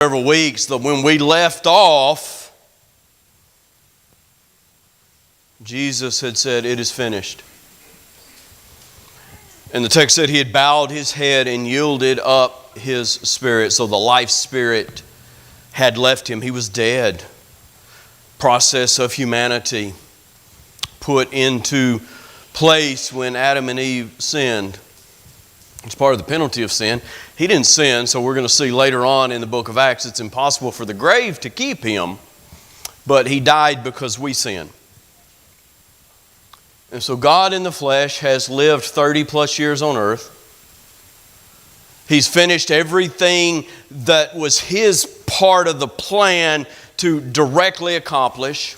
Several weeks that when we left off, Jesus had said, "It is finished." And the text said he had bowed his head and yielded up his spirit. So the life spirit had left him. He was dead. Process of humanity put into place when Adam and Eve sinned. It's part of the penalty of sin. He didn't sin, so we're going to see later on in the book of Acts it's impossible for the grave to keep him, but he died because we sinned. And so God in the flesh has lived 30 plus years on earth. He's finished everything that was his part of the plan to directly accomplish.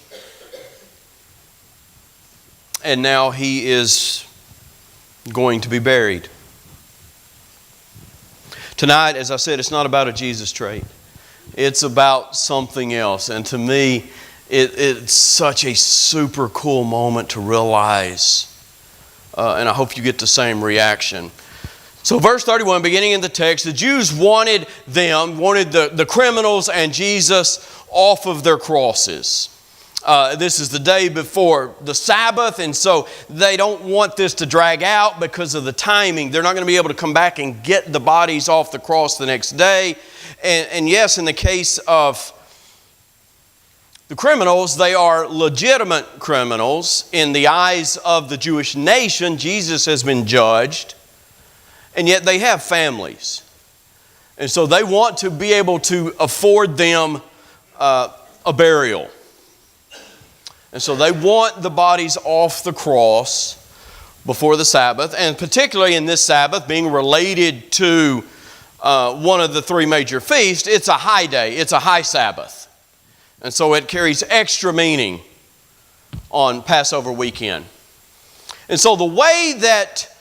And now he is going to be buried. Tonight, as I said, it's not about a Jesus trait. It's about something else. And to me, it's such a super cool moment to realize. And I hope you get the same reaction. So verse 31, beginning in the text, the Jews wanted the criminals and Jesus off of their crosses. This is the day before the Sabbath, and so they don't want this to drag out because of the timing. They're not going to be able to come back and get the bodies off the cross the next day. And yes, in the case of the criminals, they are legitimate criminals. In the eyes of the Jewish nation, Jesus has been judged, and yet they have families. And so they want to be able to afford them a burial. And so they want the bodies off the cross before the Sabbath, and particularly in this Sabbath, being related to one of the three major feasts, it's a high day, it's a high Sabbath. And so it carries extra meaning on Passover weekend. And so the way that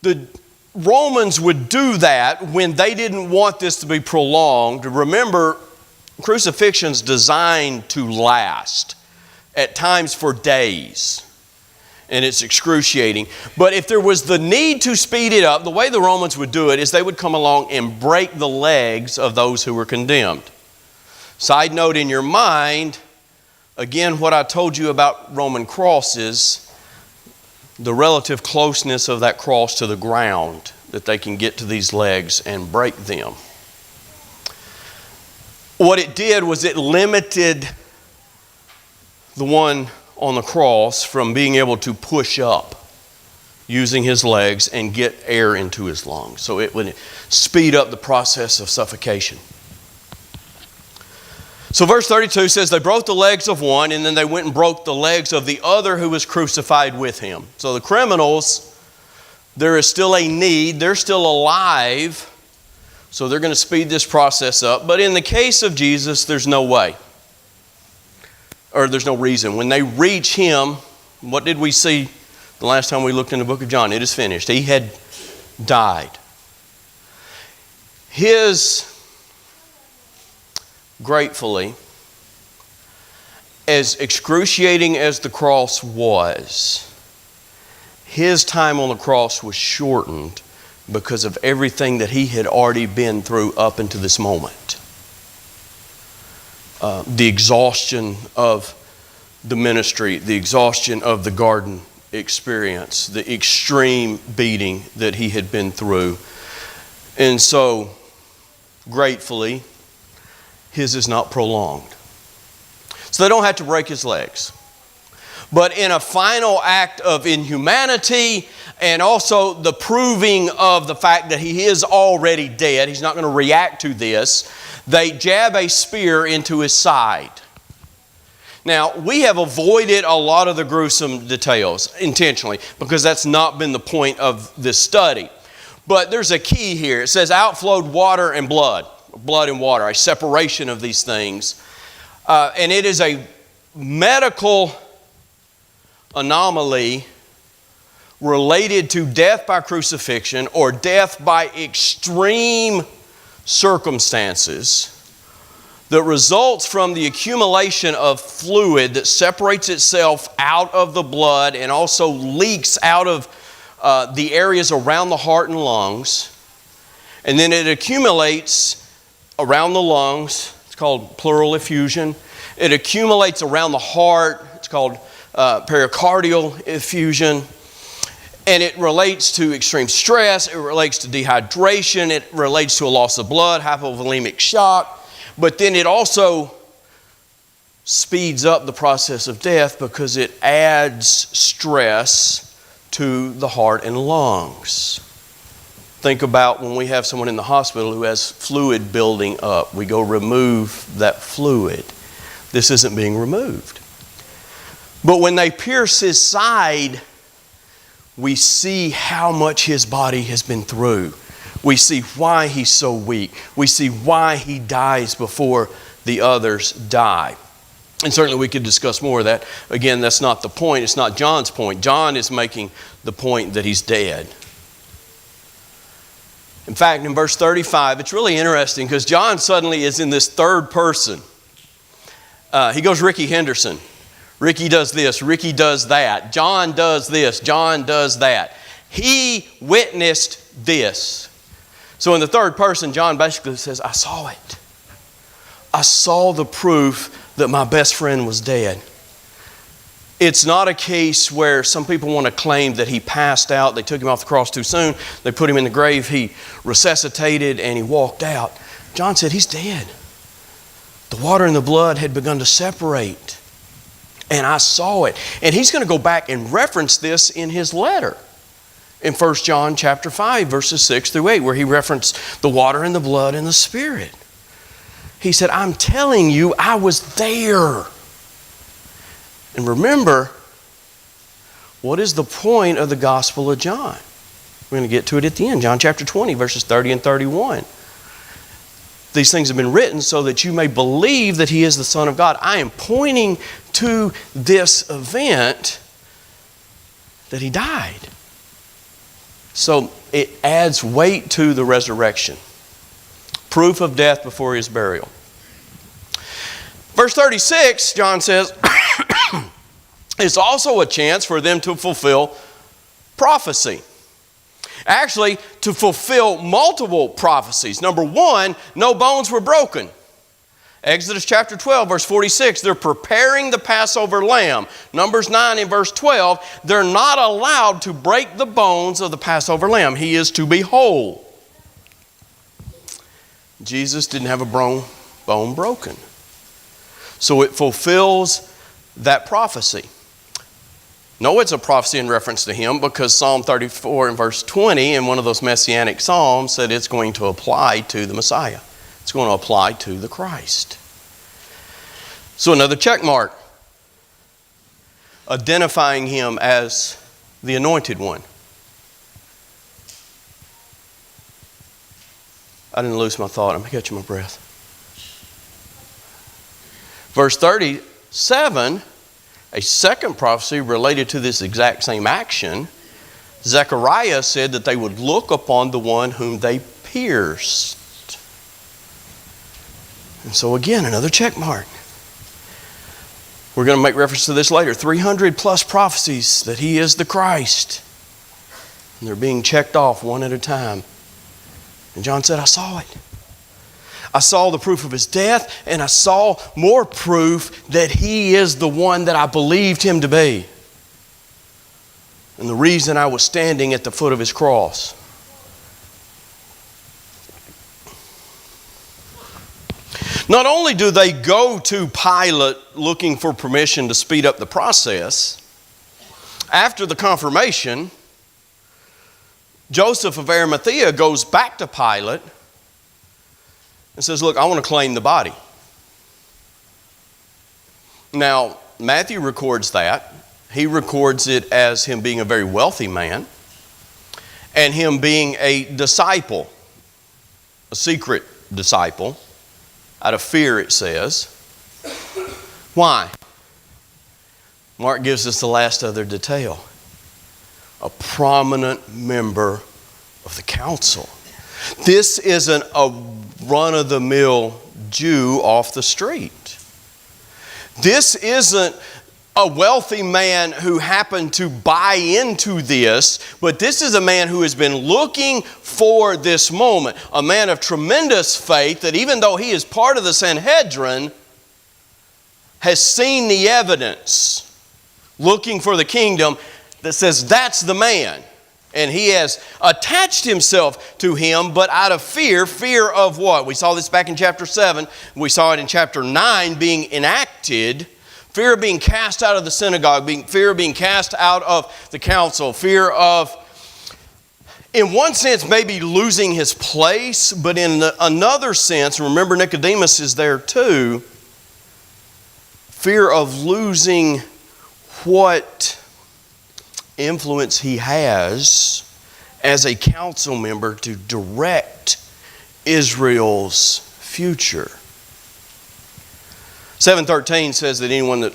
the Romans would do that when they didn't want this to be prolonged, remember, crucifixion's designed to last. At times for days. And it's excruciating. But if there was the need to speed it up, the way the Romans would do it is they would come along and break the legs of those who were condemned. Side note in your mind, again, what I told you about Roman crosses, the relative closeness of that cross to the ground, that they can get to these legs and break them. What it did was it limited the one on the cross from being able to push up using his legs and get air into his lungs. So it would speed up the process of suffocation. So verse 32 says they broke the legs of one, and then they went and broke the legs of the other who was crucified with him. So the criminals, there is still a need. They're still alive. So they're going to speed this process up. But in the case of Jesus, there's no way. Or there's no reason. When they reach him, what did we see the last time we looked in the book of John? It is finished. He had died. Gratefully, as excruciating as the cross was, his time on the cross was shortened because of everything that he had already been through up until this moment. The exhaustion of the ministry, the exhaustion of the garden experience, the extreme beating that he had been through. And so, gratefully, his is not prolonged. So they don't have to break his legs. But in a final act of inhumanity and also the proving of the fact that he is already dead, he's not going to react to this, they jab a spear into his side. Now, we have avoided a lot of the gruesome details intentionally because that's not been the point of this study. But there's a key here. It says outflowed water and blood and water, a separation of these things. And it is a medical anomaly related to death by crucifixion or death by extreme circumstances that results from the accumulation of fluid that separates itself out of the blood and also leaks out of the areas around the heart and lungs. And then it accumulates around the lungs. It's called pleural effusion. It accumulates around the heart. It's called pericardial effusion. And it relates to extreme stress. It relates to dehydration. It relates to a loss of blood, hypovolemic shock. But then it also speeds up the process of death because it adds stress to the heart and lungs. Think about when we have someone in the hospital who has fluid building up. We go remove that fluid. This isn't being removed. But when they pierce his side, we see how much his body has been through. We see why he's so weak. We see why he dies before the others die. And certainly we could discuss more of that. Again, that's not the point. It's not John's point. John is making the point that he's dead. In fact, in verse 35, it's really interesting because John suddenly is in this third person. He goes Ricky Henderson. Ricky does this. Ricky does that. John does this. John does that. He witnessed this. So in the third person, John basically says, I saw it. I saw the proof that my best friend was dead. It's not a case where some people want to claim that he passed out. They took him off the cross too soon. They put him in the grave. He resuscitated and he walked out. John said, he's dead. The water and the blood had begun to separate. And I saw it. And he's going to go back and reference this in his letter. In 1 John chapter 5, verses 6 through 8, where he referenced the water and the blood and the Spirit. He said, I'm telling you, I was there. And remember, what is the point of the Gospel of John? We're going to get to it at the end. John chapter 20, verses 30 and 31. These things have been written so that you may believe that He is the Son of God. I am pointing to this event that He died. So it adds weight to the resurrection. Proof of death before His burial. Verse 36, John says, it's also a chance for them to fulfill prophecy. Actually, to fulfill multiple prophecies. Number one, no bones were broken. Exodus chapter 12, verse 46, they're preparing the Passover lamb. Numbers 9 and verse 12, they're not allowed to break the bones of the Passover lamb. He is to be whole. Jesus didn't have a bone broken. So it fulfills that prophecy. No, it's a prophecy in reference to Him because Psalm 34 and verse 20 in one of those messianic psalms said it's going to apply to the Messiah. It's going to apply to the Christ. So another check mark. Identifying Him as the Anointed One. I didn't lose my thought. I'm catching my breath. Verse 37, a second prophecy related to this exact same action. Zechariah said that they would look upon the one whom they pierced. And so again, another check mark. We're going to make reference to this later. 300 plus prophecies that He is the Christ. And they're being checked off one at a time. And John said, I saw it. I saw the proof of His death, and I saw more proof that He is the one that I believed Him to be. And the reason I was standing at the foot of His cross. Not only do they go to Pilate looking for permission to speed up the process, after the confirmation, Joseph of Arimathea goes back to Pilate and says, look, I want to claim the body. Now, Matthew records that. He records it as him being a very wealthy man and him being a disciple, a secret disciple, out of fear, it says. Why? Mark gives us the last other detail. A prominent member of the council. This isn't a run-of-the-mill Jew off the street. This isn't a wealthy man who happened to buy into this, but this is a man who has been looking for this moment. A man of tremendous faith that even though he is part of the Sanhedrin, has seen the evidence, looking for the kingdom, that says that's the man. And he has attached himself to him, but out of fear. Fear of what? We saw this back in chapter 7. We saw it in chapter 9 being enacted. Fear of being cast out of the synagogue, fear of being cast out of the council, fear of, in one sense, maybe losing his place, but in another sense, remember Nicodemus is there too, fear of losing what influence he has as a council member to direct Israel's future. 7:13 says that anyone that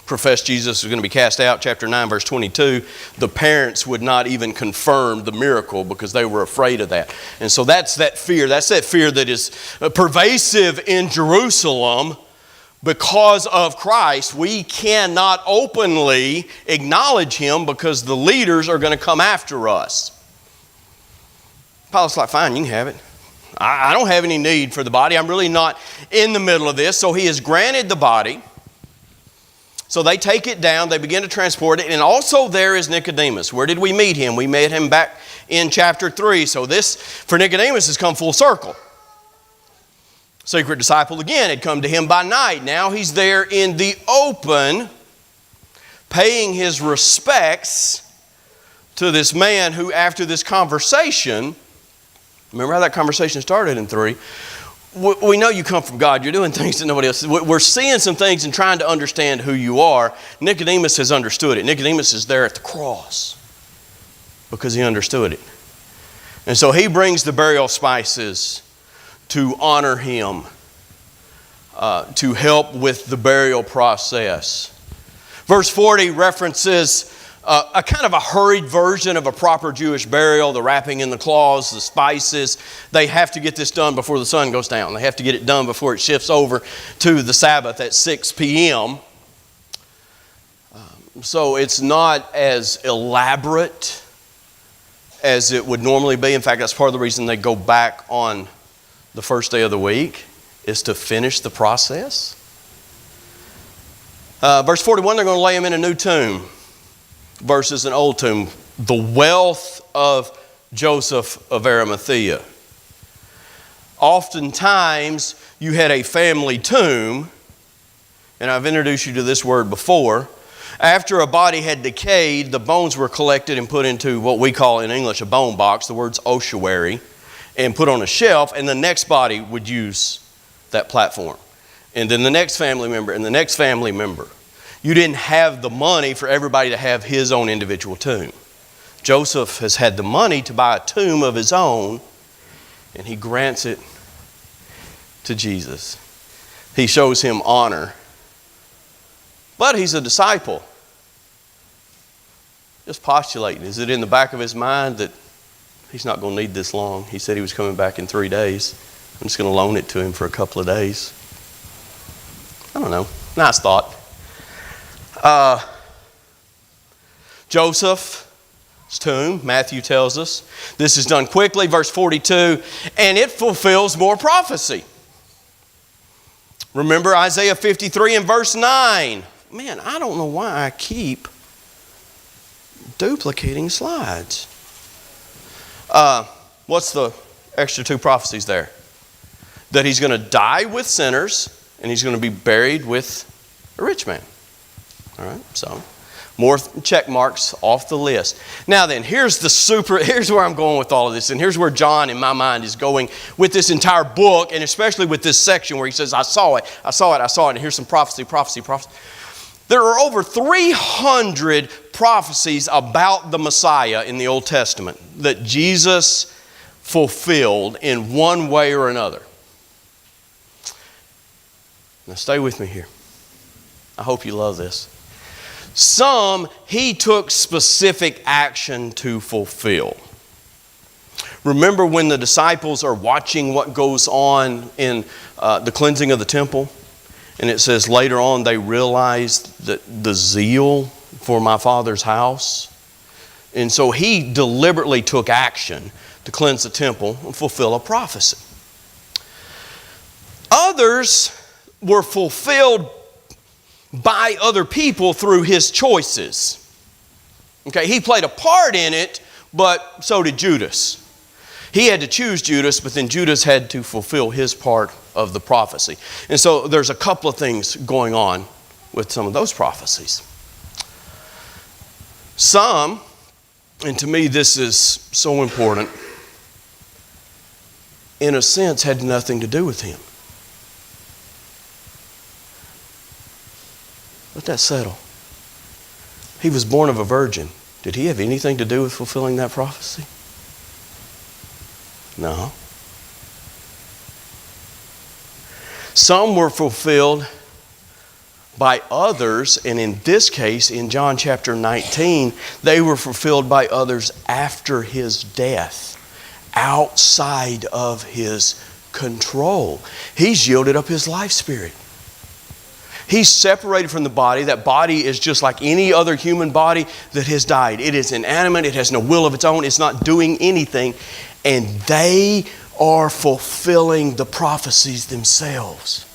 professed Jesus was going to be cast out. Chapter 9, verse 22, the parents would not even confirm the miracle because they were afraid of that. And so that's that fear. That's that fear that is pervasive in Jerusalem. Because of Christ, we cannot openly acknowledge Him because the leaders are going to come after us. Pilate's like, fine, you can have it. I don't have any need for the body. I'm really not in the middle of this. So he has granted the body. So they take it down. They begin to transport it. And also there is Nicodemus. Where did we meet him? We met him back in chapter 3. So this, for Nicodemus, has come full circle. Secret disciple again had come to him by night. Now he's there in the open, paying his respects to this man who, after this conversation, remember how that conversation started in 3? We know you come from God. You're doing things that nobody else is. We're seeing some things and trying to understand who you are. Nicodemus has understood it. Nicodemus is there at the cross because he understood it. And so he brings the burial spices to honor him, to help with the burial process. Verse 40 references a kind of a hurried version of a proper Jewish burial, the wrapping in the cloths, the spices. They have to get this done before the sun goes down. They have to get it done before it shifts over to the Sabbath at 6 p.m. So it's not as elaborate as it would normally be. In fact, that's part of the reason they go back on the first day of the week, is to finish the process. Verse 41, they're going to lay him in a new tomb versus an old tomb. The wealth of Joseph of Arimathea. Oftentimes, you had a family tomb, and I've introduced you to this word before. After a body had decayed, the bones were collected and put into what we call in English a bone box. The word's ossuary. And put on a shelf, and the next body would use that platform. And then the next family member, and the next family member. You didn't have the money for everybody to have his own individual tomb. Joseph has had the money to buy a tomb of his own, and he grants it to Jesus. He shows him honor. But he's a disciple. Just postulating. Is it in the back of his mind that he's not going to need this long? He said he was coming back in 3 days. I'm just going to loan it to him for a couple of days. I don't know. Nice thought. Joseph's tomb, Matthew tells us. This is done quickly, verse 42, and it fulfills more prophecy. Remember Isaiah 53 and verse 9. Man, I don't know why I keep duplicating slides. What's the extra 2 prophecies there? That he's going to die with sinners and he's going to be buried with a rich man. All right, so more check marks off the list. Now then, here's where I'm going with all of this, and here's where John, in my mind, is going with this entire book, and especially with this section where he says, I saw it, and here's some prophecy. There are over 300 prophecies about the Messiah in the Old Testament that Jesus fulfilled in one way or another. Now stay with me here. I hope you love this. Some he took specific action to fulfill. Remember when the disciples are watching what goes on in the cleansing of the temple? And it says later on they realized that the zeal for my Father's house. And so he deliberately took action to cleanse the temple and fulfill a prophecy. Others were fulfilled by other people through his choices. Okay, he played a part in it, but so did Judas. He had to choose Judas, but then Judas had to fulfill his part of the prophecy. And so there's a couple of things going on with some of those prophecies. Some, and to me this is so important, in a sense had nothing to do with him. Let that settle. He was born of a virgin. Did he have anything to do with fulfilling that prophecy? No. Some were fulfilled by others, and in this case, in John chapter 19, they were fulfilled by others after his death, outside of his control. He's yielded up his life spirit. He's separated from the body. That body is just like any other human body that has died. It is inanimate. It has no will of its own. It's not doing anything. And they are fulfilling the prophecies themselves.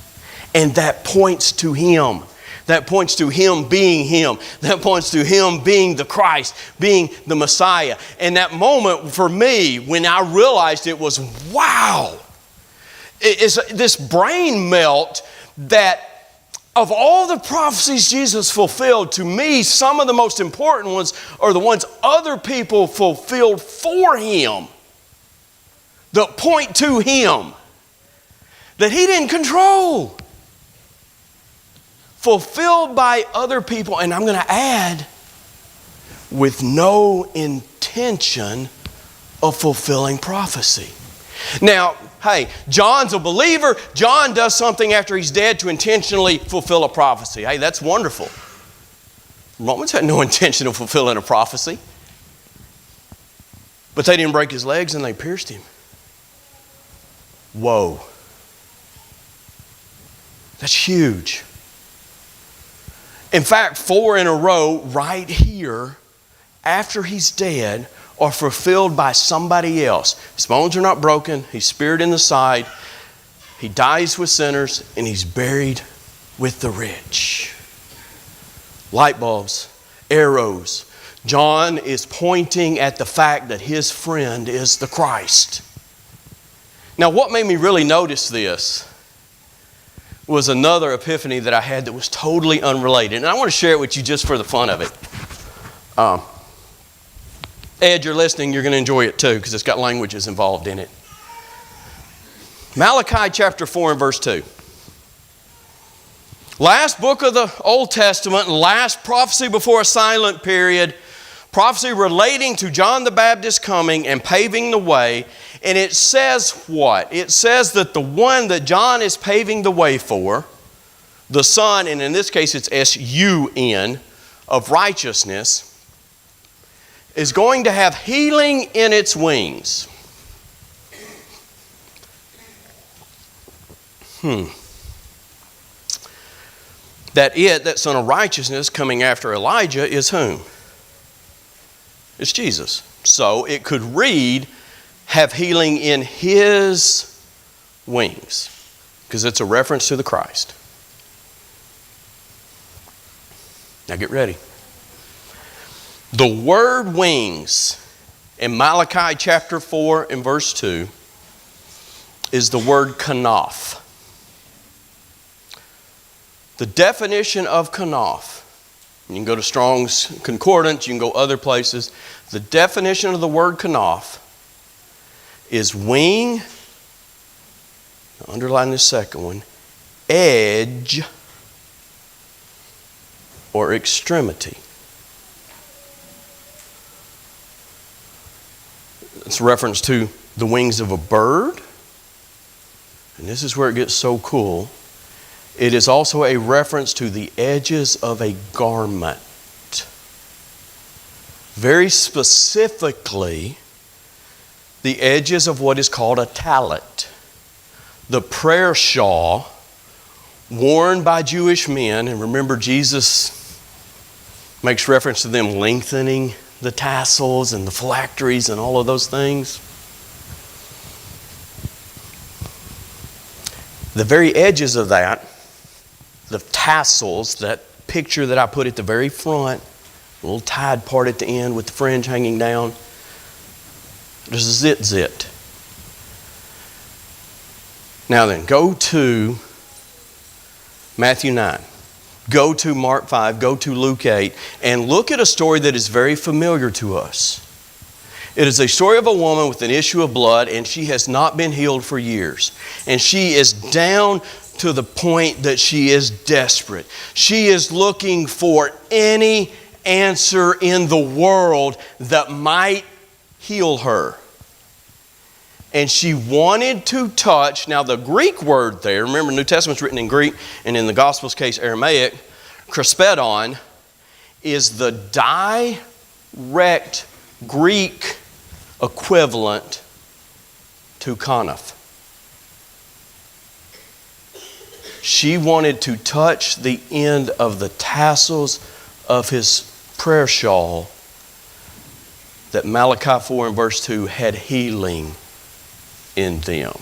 And that points to him. That points to him being him. That points to him being the Christ, being the Messiah. And that moment for me, when I realized it, was wow. It's this brain melt that of all the prophecies Jesus fulfilled, to me, some of the most important ones are the ones other people fulfilled for him. That point to him. That he didn't control. Fulfilled by other people, and I'm going to add, with no intention of fulfilling prophecy. Now, hey, John's a believer. John does something after he's dead to intentionally fulfill a prophecy. Hey, that's wonderful. Romans had no intention of fulfilling a prophecy. But they didn't break his legs and they pierced him. Whoa. That's huge. In fact, 4 in a row right here, after he's dead, are fulfilled by somebody else. His bones are not broken. He's speared in the side. He dies with sinners, and he's buried with the rich. Light bulbs, arrows. John is pointing at the fact that his friend is the Christ. Now, what made me really notice this was another epiphany that I had that was totally unrelated. And I want to share it with you just for the fun of it. Ed, you're listening, you're going to enjoy it too because it's got languages involved in it. Malachi chapter 4 and verse 2. Last book of the Old Testament, last prophecy before a silent period, prophecy relating to John the Baptist coming and paving the way. And it says what? It says that the one that John is paving the way for, the Son, and in this case it's S-U-N, of righteousness, is going to have healing in its wings. That Son of righteousness coming after Elijah is whom? It's Jesus. So it could read, have healing in his wings, because it's a reference to the Christ. Now get ready. The word wings in Malachi chapter 4 and verse 2 is the word kanaf. The definition of kanaf, you can go to Strong's Concordance, you can go other places. The definition of the word kanaf is wing, underline this second one, edge, or extremity. It's a reference to the wings of a bird. And this is where it gets so cool. It is also a reference to the edges of a garment. Very specifically, the edges of what is called a tallit. The prayer shawl worn by Jewish men. And remember, Jesus makes reference to them lengthening the tassels and the phylacteries and all of those things. The very edges of that, the tassels, that picture that I put at the very front, a little tied part at the end with the fringe hanging down, there's a zit. Now then, go to Matthew 9. Go to Mark 5. Go to Luke 8. And look at a story that is very familiar to us. It is a story of a woman with an issue of blood, and she has not been healed for years. And she is down to the point that she is desperate. She is looking for any answer in the world that might heal her. And she wanted to touch, now the Greek word there, remember New Testament's written in Greek, and in the Gospel's case Aramaic, krispedon, is the direct Greek equivalent to kanaf. She wanted to touch the end of the tassels of his prayer shawl that Malachi 4 and verse 2 had healing in them.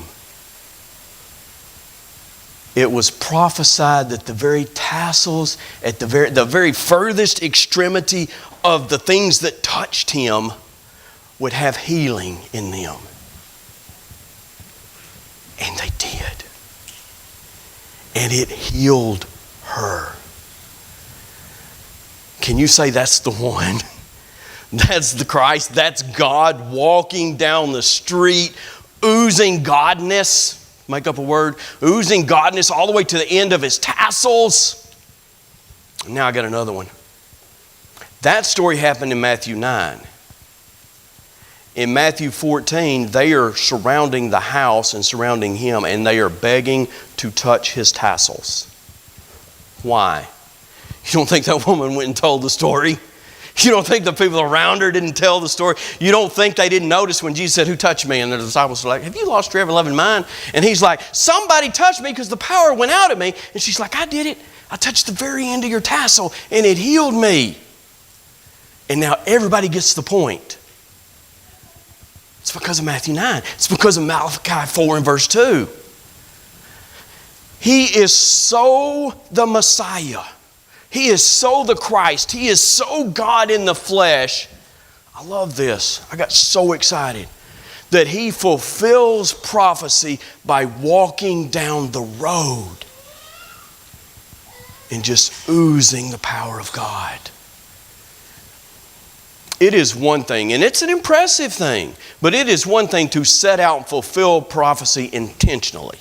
It was prophesied that the very tassels at the very furthest extremity of the things that touched him would have healing in them. And they did. And it healed her. Can you say that's the one? That's the Christ. That's God walking down the street, oozing godness. Make up a word. Oozing godness all the way to the end of his tassels. Now I got another one. That story happened in Matthew 9. In Matthew 14, they are surrounding the house and surrounding him, and they are begging to touch his tassels. Why? You don't think that woman went and told the story? You don't think the people around her didn't tell the story? You don't think they didn't notice when Jesus said, "Who touched me?" And the disciples were like, "Have you lost your ever-loving mind?" And he's like, "Somebody touched me because the power went out of me." And she's like, "I did it. I touched the very end of your tassel and it healed me." And now everybody gets the point. It's because of Matthew 9. It's because of Malachi 4 and verse 2. He is so the Messiah. He is so the Christ. He is so God in the flesh. I love this. I got so excited that he fulfills prophecy by walking down the road and just oozing the power of God. It is one thing, and it's an impressive thing, but it is one thing to set out and fulfill prophecy intentionally.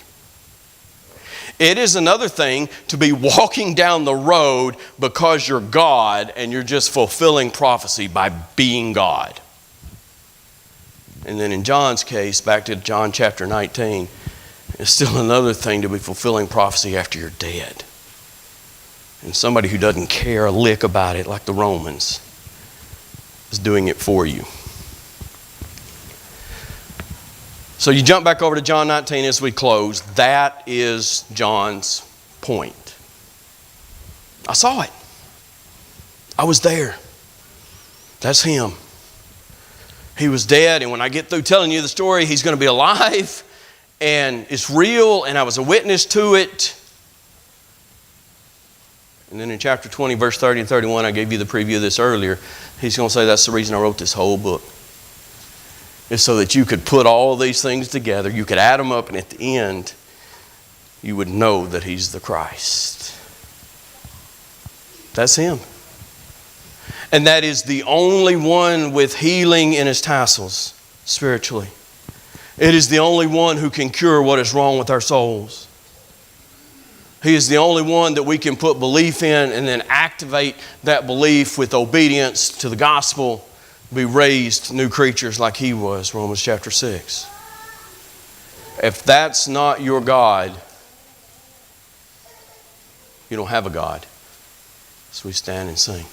It is another thing to be walking down the road because you're God and you're just fulfilling prophecy by being God. And then in John's case, back to John chapter 19, it's still another thing to be fulfilling prophecy after you're dead. And somebody who doesn't care a lick about it, like the Romans, is doing it for you. So you jump back over to John 19 as we close. That is John's point. I saw it. I was there. That's him. He was dead, and when I get through telling you the story, he's going to be alive, and it's real, and I was a witness to it. And then in chapter 20, verse 30 and 31, I gave you the preview of this earlier. He's going to say that's the reason I wrote this whole book. It's so that you could put all these things together. You could add them up, and at the end, you would know that he's the Christ. That's him. And that is the only one with healing in his tassels, spiritually. It is the only one who can cure what is wrong with our souls. He is the only one that we can put belief in and then activate that belief with obedience to the gospel, be raised new creatures like he was, Romans chapter 6. If that's not your God, you don't have a God. So we stand and sing.